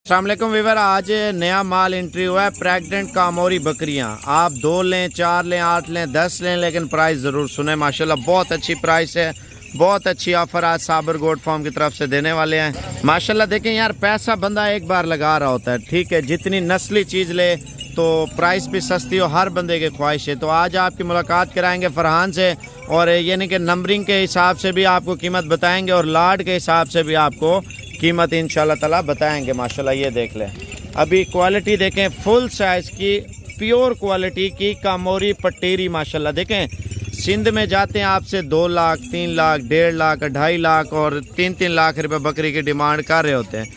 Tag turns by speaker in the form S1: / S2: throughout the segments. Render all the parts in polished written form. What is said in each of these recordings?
S1: अस्सलाम वालेकुम वीवर, आज नया माल एंट्री हुआ है। प्रेग्नेंट कामोरी बकरियां आप 2 लें, 4 लें, 8 लें, 10 लें, लेकिन प्राइस ज़रूर सुने। माशाल्लाह बहुत अच्छी प्राइस है, बहुत अच्छी ऑफर आज साबर गोट फार्म की तरफ से देने वाले हैं। माशाल्लाह देखें यार, पैसा बंदा एक बार लगा रहा होता है, ठीक है। जितनी नस्ली चीज़ ले तो प्राइस भी सस्ती हो, हर बंदे की ख्वाहिश है। तो आज आपकी मुलाकात कराएंगे फरहान से, और यानी कि नंबरिंग के हिसाब से भी आपको कीमत बताएंगे और लाड के हिसाब से भी आपको कीमत इंशाल्लाह ताला बताएंगे। माशाल्लाह ये देख लें, अभी क्वालिटी देखें, फुल साइज़ की प्योर क्वालिटी की कामोरी पट्टेरी। माशाल्लाह देखें, सिंध में जाते हैं आपसे 2 लाख, 3 लाख, 1.5 लाख, 2.5 लाख और 3-3 लाख रुपए बकरी की डिमांड कर रहे होते हैं।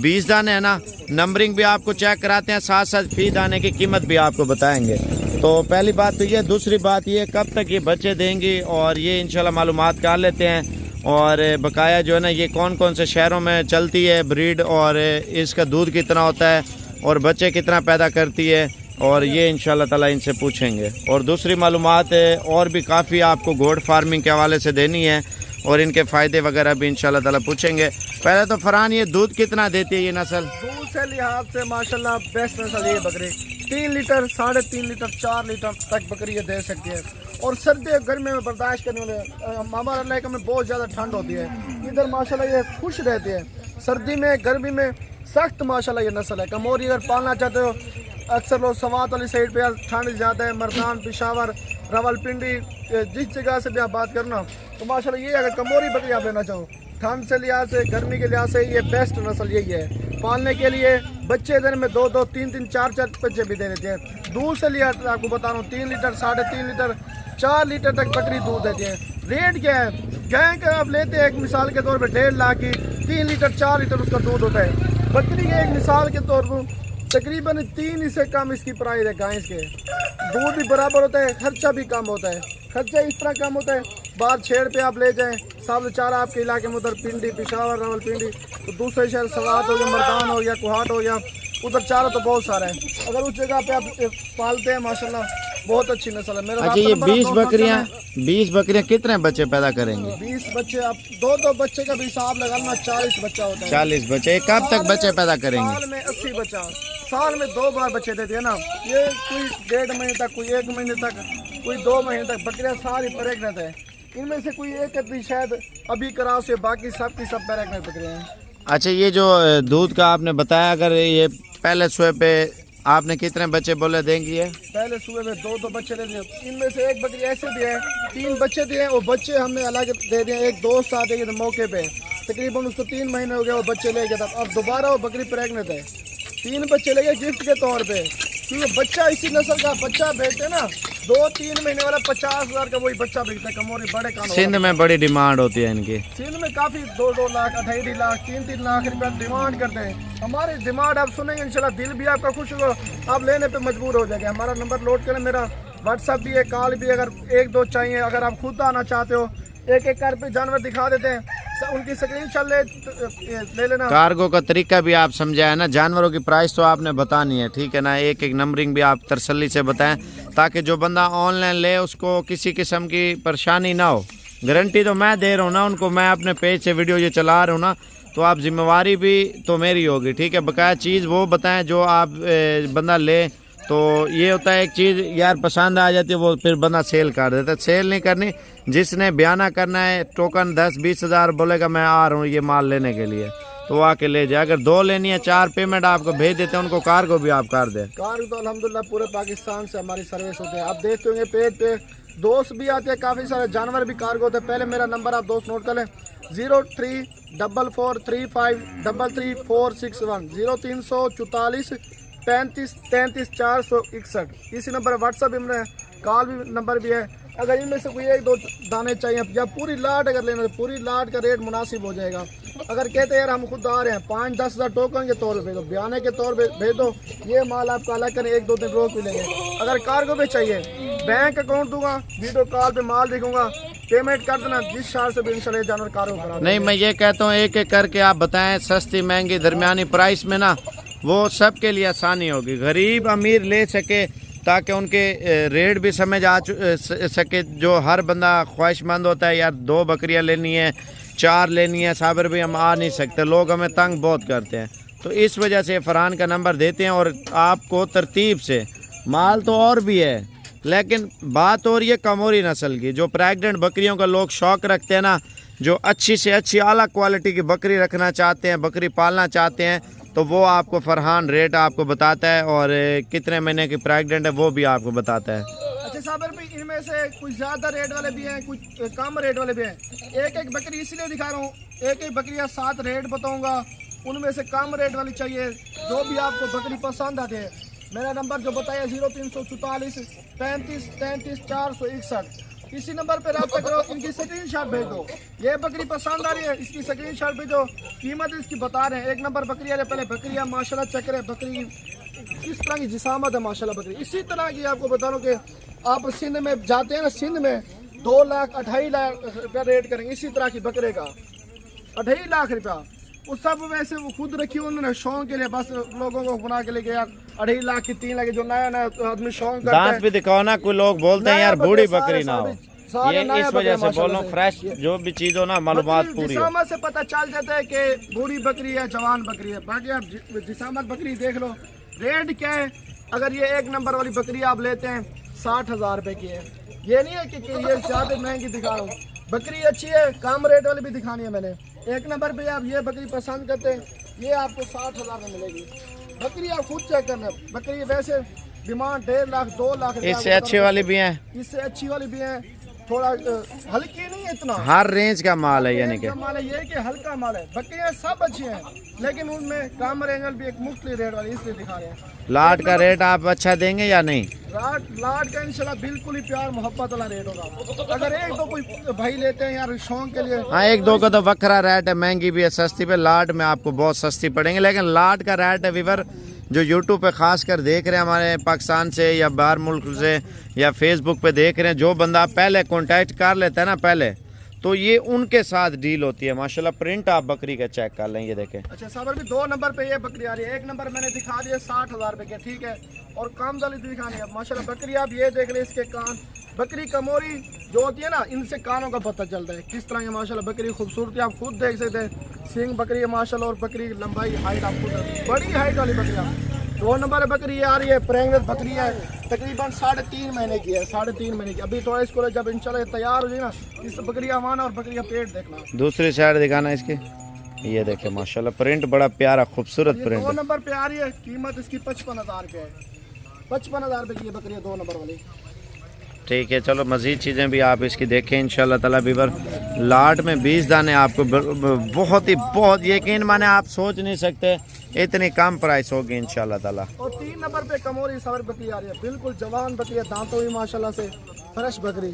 S1: 20 दाने है ना, नंबरिंग भी आपको चेक कराते हैं, साथ साथ फी दाने की कीमत भी आपको बताएंगे। तो पहली बात तो ये, दूसरी बात ये कब तक ये बच्चे देंगी और ये इंशाल्लाह मालूमात कर लेते हैं। और बकाया जो है ना, ये कौन कौन से शहरों में चलती है ब्रीड, और इसका दूध कितना होता है और बच्चे कितना पैदा करती है, और ये इंशाल्लाह ताला इनसे पूछेंगे। और दूसरी मालूमात और भी काफ़ी आपको गोट फार्मिंग के हवाले से देनी है और इनके फ़ायदे वगैरह भी इंशाल्लाह ताला पूछेंगे। पहले तो फरहान, ये दूध कितना देती है ये नस्ल?
S2: दूध से लिहाज से माशाल्लाह बेस्ट नस्ल ये बकरी 3 लीटर, 3.5 लीटर, 4 लीटर तक बकरी ये दे सकती है। और सर्दी और गर्मी में बर्दाश्त करने वाले, हमारे इलाके में बहुत ज़्यादा ठंड होती है, इधर माशाल्लाह ये खुश रहती है। सर्दी में गर्मी में सख्त माशाल्लाह ये नस्ल है। कमोरी अगर पालना चाहते हो, अक्सर लोग सवात वाली साइड पे ठंड ज़्यादा है, मर्दान, पेशावर, रावलपिंडी, जिस जगह से भी आप बात करना, तो माशाल्लाह ये अगर कमोरी बकरी आप लेना चाहो, ठंड से लिहाज से, गर्मी के लिहाज से ये बेस्ट नस्ल यही है। पालने के लिए बच्चे दिन में 2-2, 3-3, 4-4 बच्चे भी दे देते हैं। दूध से लिहाज आपको बता रहा हूँ, 3 लीटर, 3.5 लीटर, 4 लीटर तक बकरी दूध देती है। रेट क्या है? गाय का आप लेते हैं एक मिसाल के तौर पे 1.5 लाख की, 3 लीटर, 4 लीटर उसका दूध होता है। बकरी के एक मिसाल के तौर पर तकरीबन 3 से कम इसकी प्राइस है। गाय के दूध भी बराबर होता है, खर्चा भी कम होता है। खर्चा इस तरह कम होता है, बाहर छेड़ पे आप ले जाएं, साब चारा आपके इलाके में उधर पिंडी, पेशावर, रावलपिंडी, तो दूसरे शहर सवात हो गया, मर्दान हो गया, कोहाट हो गया, उधर चारा तो बहुत सारा है। अगर उस जगह पे आप पालते हैं माशाल्लाह बहुत अच्छी नस्ल है। मेरा
S1: अच्छा, ये 20 बकरियां कितने बच्चे पैदा करेंगे?
S2: 20 बच्चे, आप 2-2 बच्चे का भी हिसाब लगा लेना, 40 बच्चा होता है।
S1: 40 बच्चे कब तक बच्चे पैदा करेंगे?
S2: साल में 80 बच्चा, साल में 2 बार बच्चे देते हैं ना। ये कोई 1.5 महीने तक, कोई 1 महीने तक, कोई 2 महीने तक बकरियां सारी प्रेग्नेंट है। इनमें से कोई एक आदमी शायद अभी कराओ से, बाकी सब की सब प्रेग्नेंट बकरियां हैं।
S1: अच्छा, ये जो दूध का आपने बताया, अगर ये पहले सुबह पे आपने कितने बच्चे बोले देंगी है?
S2: पहले सुबह में 2-2 बच्चे दे दिए। इनमें से एक बकरी ऐसे भी है 3 बच्चे दिए, और बच्चे हमने अलग दे दिए। एक दोस्त आ गए मौके पे, तकरीबन उसको 3 महीने हो गए, वो बच्चे ले गया था। अब दोबारा वो बकरी प्रेग्नेंट है, 3 बच्चे ले गए गिफ्ट के तौर पे, क्योंकि बच्चा इसी नस्ल का बच्चा बेचते ना, 2-3 महीने वाला 50,000 का वही बच्चा बेचता है। कमोरी बड़े कान
S1: सिंध में बड़ी डिमांड होती है इनकी।
S2: सिंध में काफी 2-2 लाख, 2.5 लाख, 3-3 लाख रुपया डिमांड करते हैं। हमारी डिमांड आप सुनेंगे इंशाल्लाह, दिल भी आपका खुश होगा, आप लेने पे मजबूर हो जाएंगे। हमारा नंबर नोट करें, मेरा व्हाट्सअप भी है, कॉल भी। अगर 1-2 चाहिए, अगर आप खुद आना चाहते हो, एक घर पे जानवर दिखा देते हैं, उनकी स्क्रीनशॉट ले लेना।
S1: कार्गो का तरीका भी आप समझाए ना, जानवरों की प्राइस तो आपने बतानी है, ठीक है ना। एक एक नंबरिंग भी आप तसल्ली से बताएं, ताकि जो बंदा ऑनलाइन ले उसको किसी किस्म की परेशानी ना हो। गारंटी तो मैं दे रहा हूँ ना उनको, मैं अपने पेज से वीडियो ये चला रहा हूँ ना, तो आप जिम्मेवारी भी तो मेरी होगी, ठीक है। बकाया चीज़ वो बताएं जो आप बंदा ले। तो ये होता है एक चीज़ यार, पसंद आ जाती है वो फिर बंदा सेल कर देता है। सेल नहीं करनी, जिसने बयाना करना है, टोकन 10-20 हज़ार बोलेगा मैं आ रहा हूँ ये माल लेने के लिए, तो आके ले जाए। अगर 2 लेनी है, 4 पेमेंट आपको भेज देते हैं, उनको कार्गो भी आप कर दें।
S2: कार्गो तो अल्हम्दुलिल्लाह पूरे पाकिस्तान से हमारी सर्विस होती है। आप देखते होंगे पेज पे दोस्त भी आते हैं, काफ़ी सारे जानवर भी कार्गो होते हैं। पहले मेरा नंबर आप दोस्त नोट कर लें, 034435333461, 0344 35 461। इसी नंबर व्हाट्सअप भी में, कॉल भी नंबर भी है। अगर इनमें से कोई 1-2 दाने चाहिए या पूरी लाट अगर लेना, तो पूरी लाट का रेट मुनासिब हो जाएगा। अगर कहते हैं यार हम खुद आ रहे हैं, 5-10 हज़ार टोकन के तौर पे भेजो, बयाने के तौर पे भेज दो, ये माल आपको अलग करें, 1-2 दिन रोक भी लेंगे। अगर कार्गो पे चाहिए, बैंक अकाउंट दूंगा, वीडियो कॉल पे माल दिखूंगा, पेमेंट कर देना, जिस शहर से भी इंशाल्लाह जानवर कार्गो करा।
S1: नहीं, मैं ये कहता हूँ एक एक करके आप बताएं, सस्ती महंगी दरमियानी प्राइस में ना, वो सब के लिए आसानी होगी, गरीब अमीर ले सके, ताकि उनके रेट भी समझ आ सके। जो हर बंदा ख्वाहिशमंद होता है यार 2 बकरियां लेनी है, 4 लेनी है, साबर भी हम आ नहीं सकते, लोग हमें तंग बहुत करते हैं। तो इस वजह से फरहान का नंबर देते हैं और आपको तरतीब से। माल तो और भी है, लेकिन बात हो रही है कमोरी नस्ल की। जो प्रेग्नेंट बकरियों का लोग शौक़ रखते हैं ना, जो अच्छी से अच्छी आला क्वालिटी की बकरी रखना चाहते हैं, बकरी पालना चाहते हैं, तो वो आपको फरहान रेट आपको बताता है और कितने महीने की प्रेग्नेंट है वो भी आपको बताता है।
S2: अच्छा साबर भी, इनमें से कुछ ज़्यादा रेट वाले भी हैं, कुछ कम रेट वाले भी हैं। एक एक बकरी इसलिए दिखा रहा हूँ, एक एक बकरी का 7 रेट बताऊँगा, उनमें से कम रेट वाली चाहिए। जो भी आपको बकरी पसंद आते हैं, मेरा नंबर जो बताया 0344 35 33 461, इसी नंबर पर रब्ता करो, इनकी स्क्रीनशॉट भेज दो। ये बकरी पसंद आ रही है, इसकी स्क्रीनशॉट भेजो। कीमत इसकी बता रहे हैं, 1 नंबर बकरी आ रही है। पहले बकरी है माशाल्लाह चेक करें, बकरी किस तरह की जिसामत है माशाल्लाह बकरी। इसी तरह की आपको बता रहा हूँ कि आप सिंध में जाते हैं ना, सिंध में 2 लाख 2.5 लाख रुपया रेट करेंगे इसी तरह की बकरे का, 2.5 लाख रुपया। उस सब वैसे वो खुद रखी उन्होंने शौक के लिए, बस लोगों को बना के लेके यार 2.5 लाख की 3 लाख जो नया नया आदमी शौक करता है।
S1: दांत भी दिखाओ ना, कोई लोग बोलते हैं यार बूढ़ी बकरी ना हो, ये इस वजह से बोल रहा हूँ। फ्रेश जो भी चीज हो ना, मालूमात पूरी हो।
S2: जिसामत से पता चल जाता है कि बूढ़ी बकरी है जवान बकरी है। बाकी आप जिसामत बकरी देख लो, रेट क्या है। अगर ये 1 नंबर वाली बकरी आप लेते हैं 60,000 रुपए की है। ये नहीं है कि ये ज्यादा महंगी दिखा रहा हूँ, बकरी अच्छी है, कम रेट वाली भी दिखानी है मैंने। 1 नंबर पे आप ये बकरी पसंद करते हैं, ये आपको 60,000 में मिलेगी। बकरी आप खुद चेक करना, बकरी वैसे डिमांड 1.5 लाख 2 लाख।
S1: इससे अच्छी वाली भी है,
S2: इससे अच्छी वाली भी है, थोड़ा हल्की नहीं है इतना,
S1: हर रेंज का माल है, यानी कि
S2: माल है ये कि हल्का माल है। बकरियां सब अच्छी हैं, लेकिन उनमें कम रेंज भी एक मुख्तलिफ रेट वाली इसलिए दिखा रहे हैं।
S1: लाट का रेट आप अच्छा देंगे या नहीं?
S2: लाट का इंशाल्लाह बिल्कुल ही प्यार मोहब्बत वाला रेट होगा। अगर 1-2 कोई भाई लेते हैं यार शौक के लिए,
S1: हाँ 1-2 का तो वखरा रेट है, महंगी भी है सस्ती पे। लाट में आपको बहुत सस्ती पड़ेंगे, लेकिन लाट का रेट है वीवर जो यूट्यूब पे खास कर देख रहे हैं हमारे पाकिस्तान से या बाहर मुल्क से या फेसबुक पे देख रहे हैं, जो बंदा पहले कांटेक्ट कर लेता है ना पहले, तो ये उनके साथ डील होती है। माशाल्लाह प्रिंट आप बकरी का चेक कर लें, ये देखें।
S2: अच्छा साबर भी 2 नंबर पे ये बकरी आ रही है। 1 नंबर मैंने दिखा दिया 60,000 रुपए के, ठीक है, और कम वाली दिखानी है। माशाल्लाह बकरी आप ये देख ले, इसके कान, बकरी कमोरी जो होती है ना, इनसे कानों का पता चलता है किस तरह की माशाल्लाह बकरी खूबसूरती आप खुद देख सकते हैं। सींग बकरी है माशाल्लाह, और बकरी की लंबाई हाइट आप खुद, बड़ी हाइट वाली बकरियाँ। 2 नंबर बकरी आ रही है, प्रेग्नेंट बकरी है, तकरीबन 3.5 महीने की है, 3.5 महीने की। अभी थोड़ा इसको जब इंशाल्लाह तैयार हो जाए ना, इस बकरियाँ आवाना और बकरियाँ पेट देखना।
S1: दूसरी साइड दिखाना इसकी, ये देखे माशाल्लाह प्रिंट बड़ा प्यारा खूबसूरत प्रिंट।
S2: 2 नंबर पे आ रही है, कीमत इसकी 55,000 रुपये है। 55,000 रुपये की बकरी है 2 नंबर वाली।
S1: ठीक है, चलो मज़ीद चीज़ें भी आप इसकी देखें इंशाल्लाह ताला। बीवर लाट में 20 दाने आपको बहुत यकीन माने आप सोच नहीं सकते इतनी कम प्राइस होगी इंशाल्लाह ताला।
S2: और 3 नंबर पे कमोरी सवर बकरी आ रही है, बिल्कुल जवान बकरी है, दांतों भी माशाल्लाह से फ्रेश बकरी।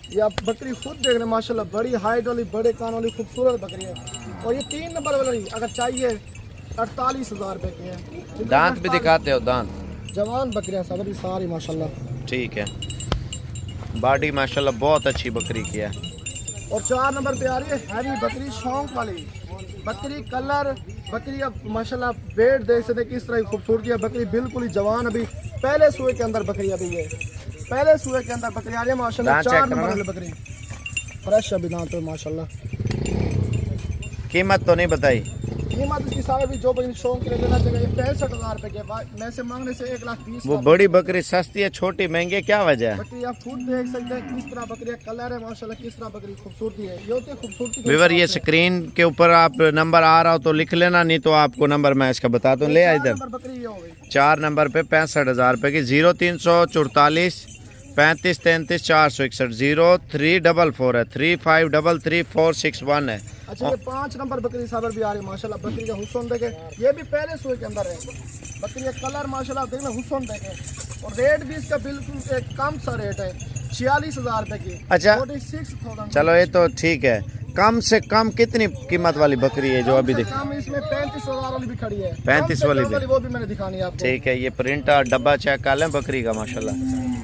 S2: ये आप बकरी खुद देख रहे हैं माशाल्लाह, बड़ी हाइट वाली, बड़े कान वाली खूबसूरत बकरी है। और ये 3 नंबर वाली अगर चाहिए 48,000 रुपये की है।
S1: दांत भी दिखाते हो? दांत
S2: जवान बकरियाँ सवर सारी माशाल्लाह।
S1: ठीक है, बॉडी माशाल्लाह बहुत अच्छी बकरी की है।
S2: और 4 नंबर पे आ रही है हैवी बकरी, शौक वाली बकरी, कलर बकरी अब माशाल्लाह वेट देख सकते किस तरह की खूबसूरती है। बकरी बिल्कुल ही जवान, अभी पहले सूए के अंदर बकरी, अभी ये पहले सूए के अंदर बकरी आ रही है माशाल्लाह। 4 नंबर वाली बकरी फ्रेश अभी दांत है माशाल्लाह।
S1: कीमत तो नहीं बताई?
S2: कीमत इसकी सारे भी जो बकरी शौक के लिए लेना चाहिए 65,000 रुपये के, मैं से मांगने से 1,20,000।
S1: वो बड़ी बकरी सस्ती है, छोटी महंगी है, क्या वजह है?
S2: बकरी आप खुद देख सकते हैं किस तरह बकरी का कलर है माशाल्लाह, किस तरह बकरी खूबसूरती है। ये होती है खूबसूरती।
S1: वीवर ये स्क्रीन के ऊपर आप नंबर आ रहा हो तो लिख लेना, नहीं तो आपको नंबर मैं इसका बता दूँ। ले आ इधर,
S2: बकरी ये हो गई
S1: 4 नंबर पे 65,000 रुपये की। 0344 35 33 461 0344 है, 3533 461 है।
S2: अच्छा ये 5 नंबर बकरी साबर भी आ रही है माशाल्लाह। बकरी का हुस्न देखे, ये भी पहले सूए के अंदर है। बकरी का कलर माशाल्लाह देख लो, हुस्न देखे। और रेट भी इसका बिल्कुल एक कम सा रेट है, 46,000 रुपये की।
S1: अच्छा
S2: 46,000।
S1: चलो ये तो ठीक है। कम से कम कितनी कीमत वाली बकरी है जो अभी दिख?
S2: कम इसमें 35,000 वाली भी खड़ी है।
S1: 35 वाली भी,
S2: वो भी मैंने दिखानी है आपको।
S1: ठीक है। ये प्रिंट और डब्बा चेक कर लें बकरी का माशाल्लाह।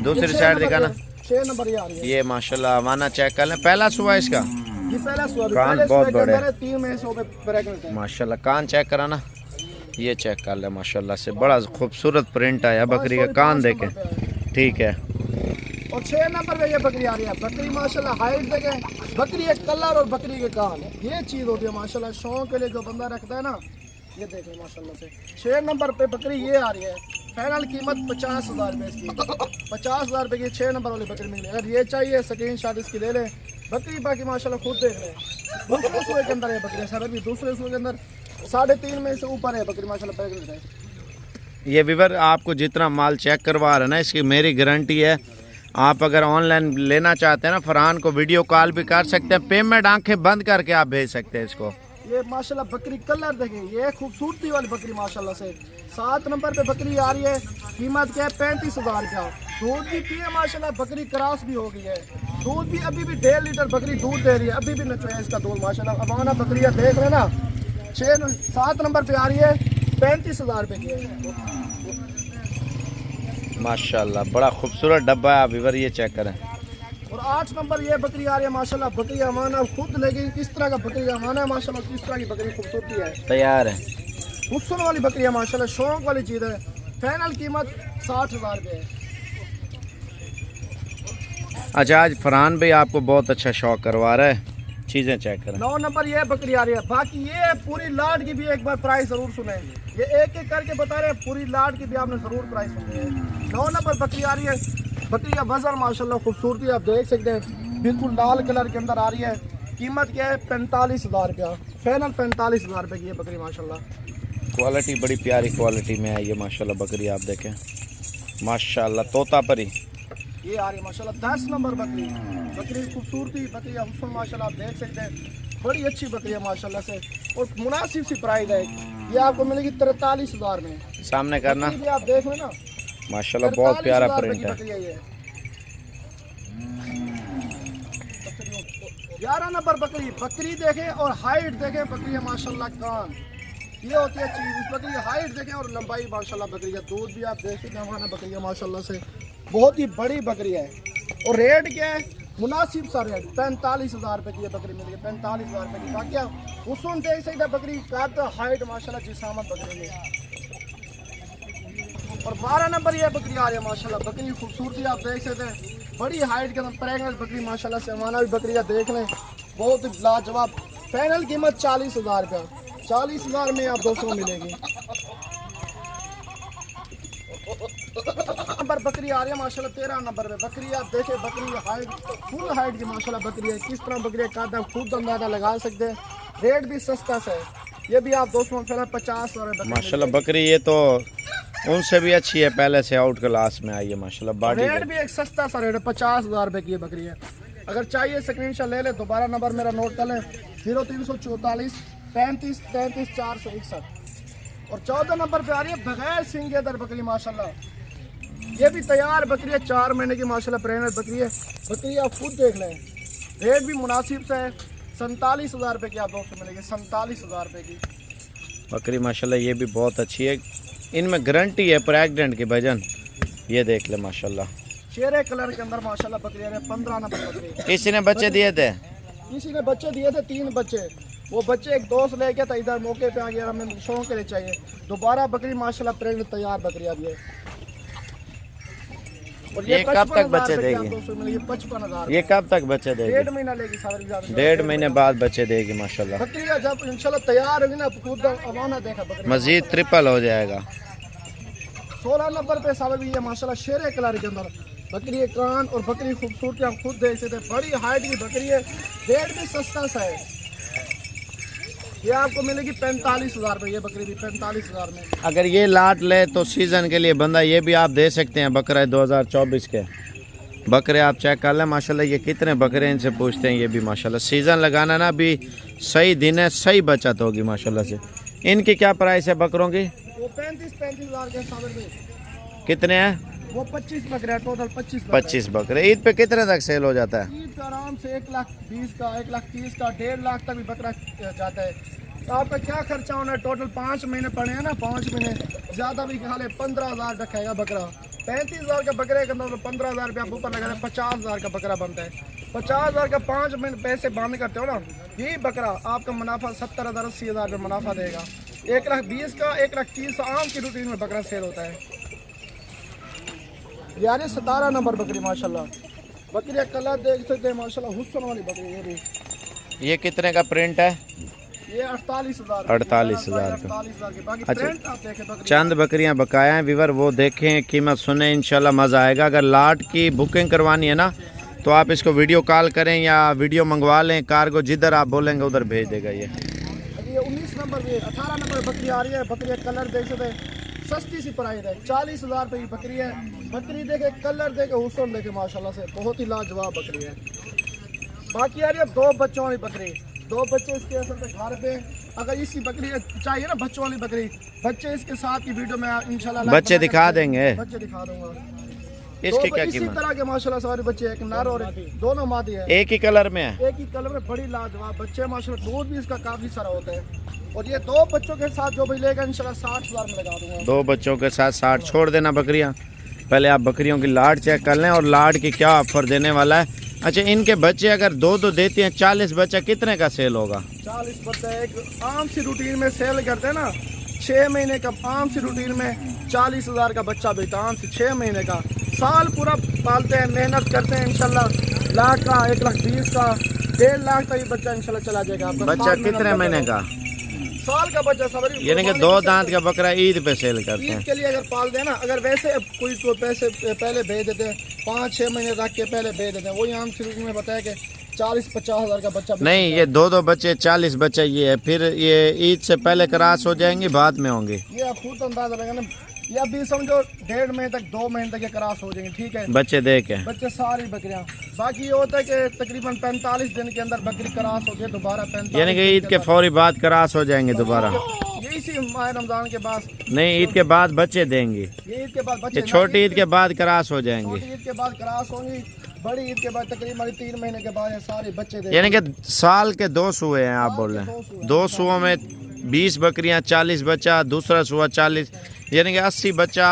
S1: दूसरी साइड दिखाना,
S2: 6 नंबर ये आ रही है।
S1: ये माशाल्लाह हमारा चेक कर लें। पहला सुबह इसका
S2: ये पहला सूआ,
S1: कान
S2: पहले
S1: बहुत
S2: सूए के
S1: बड़े
S2: अंदर है, 3 में सौ पे प्रेग्नेंट है
S1: माशाल्लाह। कान चेक कराना, ये चेक कर ले माशाल्लाह से, बड़ा खूबसूरत प्रिंट आया बकरी का। कान देखे, ठीक है।
S2: और 6 नंबर पे ये बकरी आ रही है। बकरी माशाल्लाह हाइट देखे, बकरी के कलर और बकरी के कान, ये चीज़ होती है माशाल्लाह। शौक के लिए जो बंदा रखता है ना, ये देख लो माशाल्लाह से। 6 नंबर पे बकरी ये आ रही है, फाइनल कीमत 50,000 रुपये इसकी। 50,000 रुपये की 6 नंबर वाली बकरी मिली। अगर ये चाहिए स्क्रीन शॉट इसकी ले लें। बकरी बाकी माशाल्लाह खुद देख लें। दूसरे सूए के अंदर है बकरी, सर अभी दूसरे सूए के अंदर 3.5 में से ऊपर है बकरी माशाल्लाह प्रेग्नेंट है।
S1: ये विवर आपको जितना माल चेक करवा रहा है ना, इसकी मेरी गारंटी है। आप अगर ऑनलाइन लेना चाहते हैं ना, फरहान को वीडियो कॉल भी कर सकते हैं, पेमेंट आंखें बंद करके आप भेज सकते हैं इसको।
S2: ये माशाल्लाह बकरी कलर देखें, ये खूबसूरती वाली बकरी माशाल्लाह से। 7 नंबर पे बकरी आ रही है, कीमत क्या है 35,000 रुपया। दूध भी पिए माशाल्लाह, बकरी क्रॉस भी हो गई है। दूध भी अभी भी 1.5 लीटर बकरी दूध दे रही है, अभी भी नचो है इसका दूध माशाल्लाह। अवाना बकरी है, देख रहे ना। 7 नंबर पे आ रही है, 35,000 रुपये की है
S1: माशाल्लाह। बड़ा खूबसूरत डब्बा है, आप विवर ये चेक करें।
S2: और 8 नंबर ये बकरी आ रही है माशाल्लाह। बकरी अमाना खुद लेगी, किस तरह का बकरी अमाना है माशाल्लाह, किस तरह की बकरी खूबसूरती है,
S1: तैयार है।
S2: हुस्न वाली बकरी है माशाल्लाह, शौक वाली चीज़ है। फाइनल कीमत 60,000 रुपये है।
S1: अच्छा, आज फरहान भाई आपको बहुत अच्छा शौक करवा रहा है, चीज़ें चेक करें।
S2: 9 नंबर ये बकरी आ रही है। बाकी ये पूरी लाट की भी एक बार प्राइस जरूर सुने, ये एक एक करके बता रहे हैं, पूरी लाट की भी आपने जरूर प्राइस सुनी है। 9 नंबर बकरी आ रही है, बकरी का वजन माशाल्लाह खूबसूरती आप देख सकते हैं, बिल्कुल लाल कलर के अंदर आ रही है। कीमत क्या है 45,000 रुपया, फाइनल 45,000 रुपये की ये बकरी माशाल्लाह।
S1: क्वालिटी बड़ी प्यारी क्वालिटी में है ये माशाल्लाह बकरी, आप देखें माशाल्लाह, तोता परी
S2: ये आ रही है माशाल्लाह। 10 नंबर बकरी, बकरी खूबसूरती बकरी का हुस्न माशाल्लाह आप देख सकते हैं, बड़ी अच्छी बकरी है माशाल्लाह से। और मुनासिब सी प्राइस है, ये आपको मिलेगी 43,000 में।
S1: सामने करना
S2: बकरी भी आप देख लो ना
S1: माशाल्लाह, बहुत प्यारा
S2: 43,000
S1: प्रिंट है।
S2: बकरी है ये। 11 नंबर बकरी, बकरी देखें और हाइट देखें बकरी है माशाल्लाह। कान ये होती है चीज़, इस बकरी की हाइट देखें और लंबाई माशाल्लाह बकरी का। दूध भी आप देख सकते हैं, हमारा बकरी है माशाल्लाह से, बहुत ही बड़ी बकरी है। और रेट क्या है मुनासिब सा रेट, 45,000 रुपये की ये बकरी मिली है, 45,000 रुपये की। बाकी हुस्न देख सकते हैं बकरी का, हाइट माशाल्लाह जिसामत बकरी में। और 12 नंबर ये बकरी आ रही है माशाल्लाह, बकरी की खूबसूरती आप देख सकते हैं, बड़ी हाइट के अंदर प्रेग्नेंट बकरी माशाल्लाह से। हमारा भी बकरी का देख लें, बहुत ही लाजवाब। फाइनल कीमत 40,000 रुपया, 40,000 में आप 200 मिलेगी। नंबर बकरी आ रही है माशाल्लाह 13 नंबर पे बकरी, आप देखें बकरी हाइट फुल हाइट की माशाल्लाह बकरी है। किस तरह बकरी काटा खुद अंदाजा लगा सकते हैं। रेट भी सस्ता सा है, ये भी आप 200 50,000
S1: माशाल्लाह बकरी। ये तो उनसे भी अच्छी है, पहले से आउट क्लास में आई है माशाल्लाह। बॉडी
S2: रेट भी एक सस्ता सा रेट है, 50,000 रुपये की ये बकरी है। अगर चाहिए स्क्रीनशॉट ले ले। दोबारा नंबर मेरा नोट कर लें, 0344 35 33 461। और 14 नंबर पे आ रही है बगैर सिंगेदर बकरी माशाल्लाह, ये भी तैयार बकरी है, 4 महीने की माशाल्लाह प्रेग्नेंट बकरी है। बकरी आप खुद देख लें, रेट भी मुनासिब से है, 47,000 रुपये की आप 200 मिलेगी, 47,000 रुपये की
S1: बकरी माशाल्लाह। ये भी बहुत अच्छी है, इनमें गारंटी है प्रेग्नेंट की भजन। ये देख ले माशाल्लाह,
S2: शेरे कलर के अंदर माशाल्लाह बकरी है। 15 नंबर बकरी,
S1: किसी ने बच्चे दिए थे,
S2: किसी ने बच्चे दिए थे 3 बच्चे। वो बच्चे एक दोस्त ले गया था, इधर मौके पे आ गया, हमें शौक के लिए चाहिए। दोबारा बकरी माशाल्लाह प्रेग्नेंट तैयार बकरी आ गई है। और
S1: ये कब तक बच्चे देगी?
S2: 55,000।
S1: ये कब तक बच्चे देगी?
S2: 1.5 महीना लेगी सारी ज्यादा।
S1: 1.5 महीने बाद बच्चे देगी माशाल्लाह।
S2: बकरी का जब इंशाल्लाह तैयार होगी ना, खुद अवाना देखा बकरी
S1: मजीद ट्रिपल हो जाएगा।
S2: 16 नंबर पे साहब ये माशाल्लाह शेरे कलर के अंदर बकरी है। कान और बकरी खूबसूरती आप खुद देख सकते हैं, बड़ी हाइट की बकरी है। रेट भी सस्ता सा है, ये आपको मिलेगी 45,000 रुपये। ये बकरी भी 45,000 में।
S1: अगर ये लाट ले तो सीज़न के लिए बंदा ये भी आप दे सकते हैं। बकरा 2024 के बकरे आप चेक कर लें माशाल्लाह। ये कितने बकरे इनसे पूछते हैं, ये भी माशाल्लाह। सीज़न लगाना ना भी सही दिन है, सही बचत होगी माशाल्लाह से। इनकी क्या प्राइस है बकरों की?
S2: वो 35,000 के साबर में।
S1: कितने हैं
S2: वो? 25 बकरे, टोटल
S1: 25 बकरे। ईद पे कितने तक सेल हो जाता है?
S2: ईद का आराम से 1,20,000 का, 1,30,000 का, 1.5 लाख तक भी बकरा जाता है। तो आपका क्या खर्चा होना है? टोटल 5 महीने पड़े हैं ना, 5 महीने ज़्यादा भी खा ले, 15,000 रखेगा बकरा। 35,000 का बकरे के अंदर 15,000 रुपया आप ऊपर लगा रहे, 50,000 का बकरा बनता है। 50,000 का 5 महीने पैसे बंद करते हो ना, यही बकरा आपका मुनाफा 70,000 80,000 रुपये मुनाफा देगा। 1,20,000 का, 1,30,000 आम की रूटीन में बकरा सेल होता है। यानी 17 नंबर बकरी माशाल्लाह। बकरी कलर देख सकते हैं माशाल्लाह, हुस्न वाली बकरी। ये भी
S1: ये कितने का प्रिंट है?
S2: ये 48,000
S1: 48,000 का।
S2: 48,000 के। बाकी
S1: अच्छा।
S2: प्रिंट आप देखें बकरी
S1: चंद बकरियां बकाया हैं वीवर, वो देखें, कीमत सुने, इंशाल्लाह मज़ा आएगा। अगर लाट की बुकिंग करवानी है ना तो आप इसको वीडियो कॉल करें या वीडियो मंगवा लें, कार्गो जिधर आप बोलेंगे उधर भेज देगा ये।
S2: ये 19 नंबर पे 18 नंबर बकरी आ रही है। बकरी का कलर देख सकते हैं, सस्ती सी प्राइस है, 40,000 रुपये की बकरी है। बकरी देखे, कलर देखे, हुस्न देखे, माशाल्लाह से बहुत ही लाजवाब बकरी है। बाकी आ रही है 2 बच्चों वाली बकरी। 2 बच्चे इसके असल में घर पे, अगर इसी बकरी चाहिए ना बच्चों वाली बकरी, बच्चे इसके साथ की वीडियो में इंशाल्लाह
S1: बच्चे दिखा देंगे।
S2: बच्चे दिखा दूंगा।
S1: इसकी क्या
S2: इसी
S1: कीमत?
S2: तरह के माशाल्लाह सारे बच्चे, एक नर और दोनों मादी है,
S1: एक ही कलर में है।
S2: एक ही कलर में, बड़ी लाजवाब बच्चे माशाल्लाह। दूध भी इसका काफी सारा होता है। और ये 2 बच्चों के साथ जो भी लेगा इंशाल्लाह 60,000 में लगा दूंगा।
S1: 2 बच्चों के साथ 60 छोड़ देना बकरियां। पहले आप बकरियों की लाट चेक कर लें और लाट की क्या ऑफर देने वाला है। अच्छा, इनके बच्चे अगर 2 देती हैं, 40 बच्चा कितने का सेल होगा?
S2: 40 बच्चा एक आम सी रूटीन में सेल करते हैं ना, 6 महीने का आम सी रूटीन में 40,000 का बच्चा बेटा, आम से 6 महीने का। साल पूरा पालते हैं, मेहनत करते हैं, इंशाल्लाह लाख का, 1,20,000 का, 1.5 लाख तक ये बच्चा इंशाल्लाह चला जाएगा आपका।
S1: बच्चा कितने महीने का?
S2: साल का बच्चा सवारी,
S1: यानी कि 2 दांत का बकरा ईद पे सेल करते
S2: ईद
S1: हैं।
S2: के लिए अगर पाल दें ना, अगर वैसे कोई तो पैसे पहले भेज देते हैं, 5-6 महीने रख के पहले भेज देते हैं, वही आम सी रूटीन में बताया कि 40-50,000 का बच्चा
S1: नहीं, ये 2 बच्चे 40 बच्चा ये है, फिर ये ईद से पहले क्रॉस हो जाएंगे, बाद में होंगे।
S2: ये आप खुद अंदाजा लगा ना, ये अभी समझो 1.5 महीने तक, 2 महीने तक ये क्रॉस हो जाएंगे, ठीक है
S1: बच्चे दे के।
S2: बच्चे सारी बकरियां। बाकी ये होता है कि तकरीबन 45 दिन के अंदर बकरी क्रॉस होती है दोबारा। 45
S1: यानी कि ईद के फौरी बाद क्रॉस हो जाएंगे दोबारा।
S2: ये इसी माह रमजान के बाद,
S1: नहीं, ईद के बाद बच्चे देंगे।
S2: ये ईद के बाद
S1: ये
S2: बच्चे,
S1: छोटी ईद के बाद क्रॉस हो जाएंगे।
S2: छोटी ईद के बाद क्रॉस होंगी, बड़ी ईद के बाद तकरीबन 3 महीने के बाद ये सारे बच्चे
S1: यानी कि साल के 2 सूए हैं आप बोल रहे हैं। 2 सूओं में 20 बकरियां, 40 बच्चा, दूसरा सूआ 40, यानी कि 80 बच्चा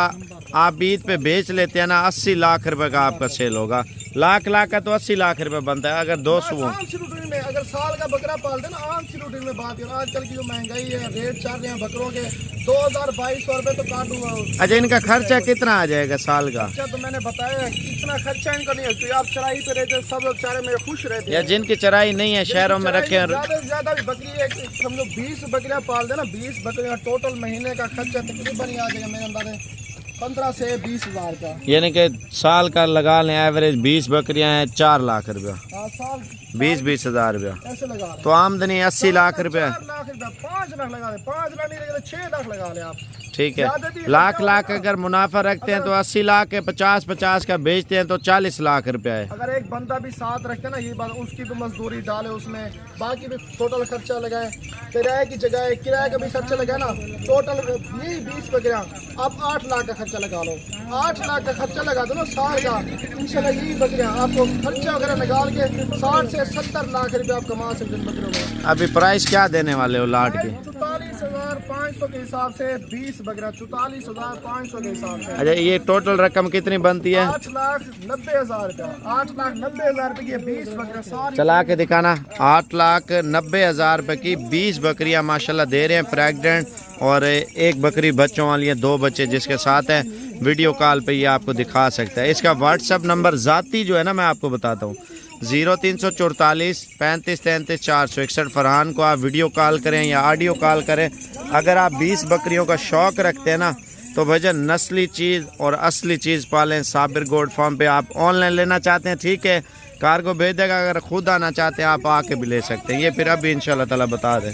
S1: आप ईद पे बेच लेते हैं ना, 80 लाख रुपए का आपका सेल होगा। लाख का तो 80 लाख रुपए बनता है अगर 2 सूओं।
S2: आम सी रूटीन में अगर साल का बकरा पालते हैं ना, आम सी रूटीन में बात है। आजकल की जो महंगाई है, रेट चल रहे हैं बकरों के, 2,000-2,200 रुपए तो काटूंगा।
S1: अच्छा, इनका खर्चा कितना आ जाएगा साल का?
S2: खर्चा तो मैंने बताया है, इतना खर्चा इनका नहीं है। तो आप चराई पे रहते, सब लोग चारे में खुश रहते
S1: या
S2: हैं।
S1: जिनकी चराई नहीं है शहरों में रखे हैं।
S2: ज्यादा से ज्यादा भी बकरी है, समझो 20 बकरियां पाल देना, 20 बकरियां, टोटल महीने का खर्चा तकरीबन ही आ जाएगा मेरे अंदाजे 15 से 20,000 का।
S1: यानी कि साल का लगा लें एवरेज 20 बकरियां हैं, 4 लाख रुपया,
S2: साल
S1: 20 हजार रुपया,
S2: ऐसे लगा रहे
S1: तो आमदनी 80 लाख रुपया।
S2: 4 लाख रुपया, 5 लाख लगा दे, 5 लाख नहीं लगा 6 लाख लगा ले आप।
S1: ठीक है,
S2: ज्यादा भी
S1: लाख अगर मुनाफा रखते हैं तो 80 लाख के 50 का बेचते हैं तो 40 लाख रुपया है।
S2: अगर एक बंदा भी साथ रखते हैं ना, ये बात, उसकी भी मजदूरी डाले उसमें, बाकी भी टोटल खर्चा लगाए, किराए की जगह किराए का भी खर्चा लगाए ना, टोटल यही 20 बकरियां, आप 8 लाख का खर्चा लगा लो। 8 लाख का खर्चा लगा दो ना साल का, इंशाल्लाह यही बकरियां आपको खर्चा वगैरह निकाल के 60 से 70 लाख रुपए आप कमा सकते हैं बकरियों में।
S1: अभी प्राइस क्या देने वाले हो लाट के?
S2: 44,500 के हिसाब से 20 बकरियां, 44,500 के हिसाब से।
S1: अच्छा, ये टोटल रकम कितनी बनती है?
S2: 8,90,000 रुपया, 8,90,000 रुपये की 20 बकरियां सारी।
S1: चला के दिखाना। 8,90,000 रुपए की 20 बकरियां माशाल्लाह दे रहे हैं प्रेग्नेंट, और एक बकरी बच्चों वाली है, 2 बच्चे जिसके साथ है। वीडियो कॉल पे ये आपको दिखा सकता है। इसका व्हाट्सअप नंबर ज़ाती जो है ना, मैं आपको बताता हूँ, 0344 35 33 461। फरहान को आप वीडियो कॉल करें या ऑडियो कॉल करें। अगर आप 20 बकरियों का शौक़ रखते हैं ना, तो भैया नस्ली चीज़ और असली चीज़ पालें। साबिर गोड फार्म पे आप ऑनलाइन लेना चाहते हैं, ठीक है, कार्गो भेज देगा। अगर खुद आना चाहते हैं आप आके भी ले सकते हैं। ये फिर अभी इंशाल्लाह ताला बता दें।